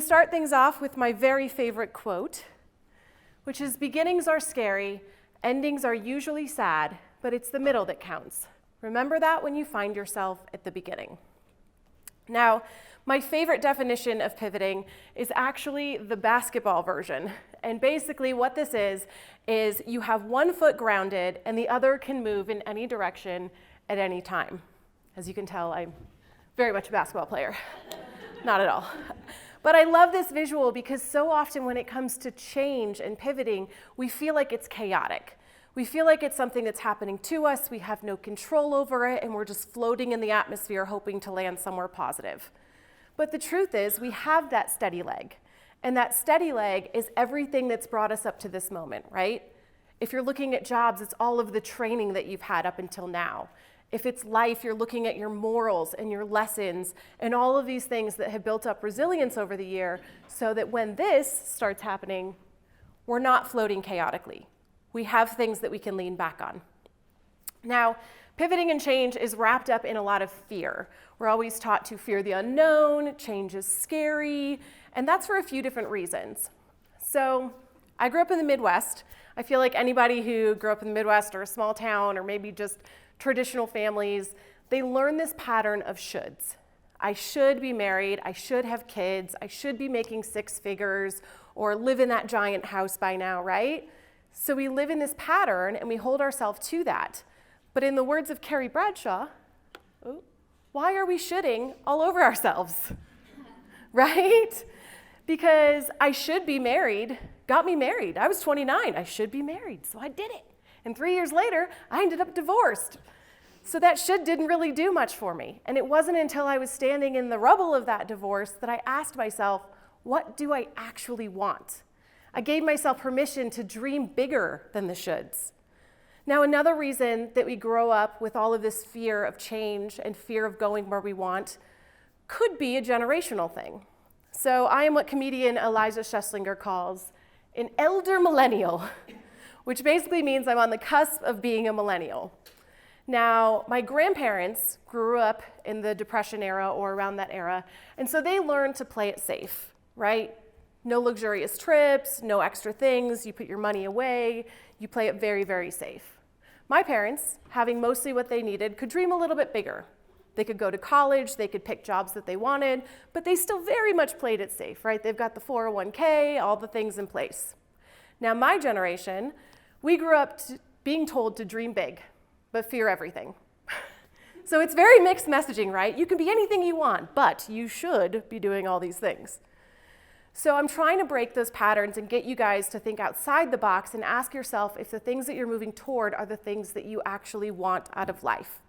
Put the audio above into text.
Start things off with my very favorite quote, which is, beginnings are scary, endings are usually sad, but it's the middle that counts. Remember that when you find yourself at the beginning. Now, my favorite definition of pivoting is actually the basketball version. And basically what this is you have one foot grounded and the other can move in any direction at any time. As you can tell, I'm very much a basketball player. Not at all. But I love this visual because so often when it comes to change and pivoting, we feel like it's chaotic. We feel like it's something that's happening to us, we have no control over it, and we're just floating in the atmosphere hoping to land somewhere positive. But the truth is, we have that steady leg. And that steady leg is everything that's brought us up to this moment, right? If you're looking at jobs, it's all of the training that you've had up until now. If it's life, you're looking at your morals and your lessons and all of these things that have built up resilience over the year so that when this starts happening, we're not floating chaotically. We have things that we can lean back on. Now, pivoting and change is wrapped up in a lot of fear. We're always taught to fear the unknown, change is scary, and that's for a few different reasons. So I grew up in the Midwest. I feel like anybody who grew up in the Midwest or a small town or maybe just traditional families, they learn this pattern of shoulds. I should be married, I should have kids, I should be making 6 figures or live in that giant house by now, right? So we live in this pattern and we hold ourselves to that. But in the words of Carrie Bradshaw, why are we shoulding all over ourselves? Right? Because I should be married got me married. I was 29, I should be married, so I did it. And 3 years later, I ended up divorced. So that should didn't really do much for me. And it wasn't until I was standing in the rubble of that divorce that I asked myself, what do I actually want? I gave myself permission to dream bigger than the shoulds. Now, another reason that we grow up with all of this fear of change and fear of going where we want could be a generational thing. So I am what comedian Eliza Schlesinger calls an elder millennial, which basically means I'm on the cusp of being a millennial. Now, my grandparents grew up in the Depression era or around that era, and so they learned to play it safe, right? No luxurious trips, no extra things, you put your money away, you play it very, very safe. My parents, having mostly what they needed, could dream a little bit bigger. They could go to college, they could pick jobs that they wanted, but they still very much played it safe, right? They've got the 401k, all the things in place. Now, my generation, we grew up being told to dream big, but fear everything. So it's very mixed messaging, right? You can be anything you want, but you should be doing all these things. So I'm trying to break those patterns and get you guys to think outside the box and ask yourself if the things that you're moving toward are the things that you actually want out of life.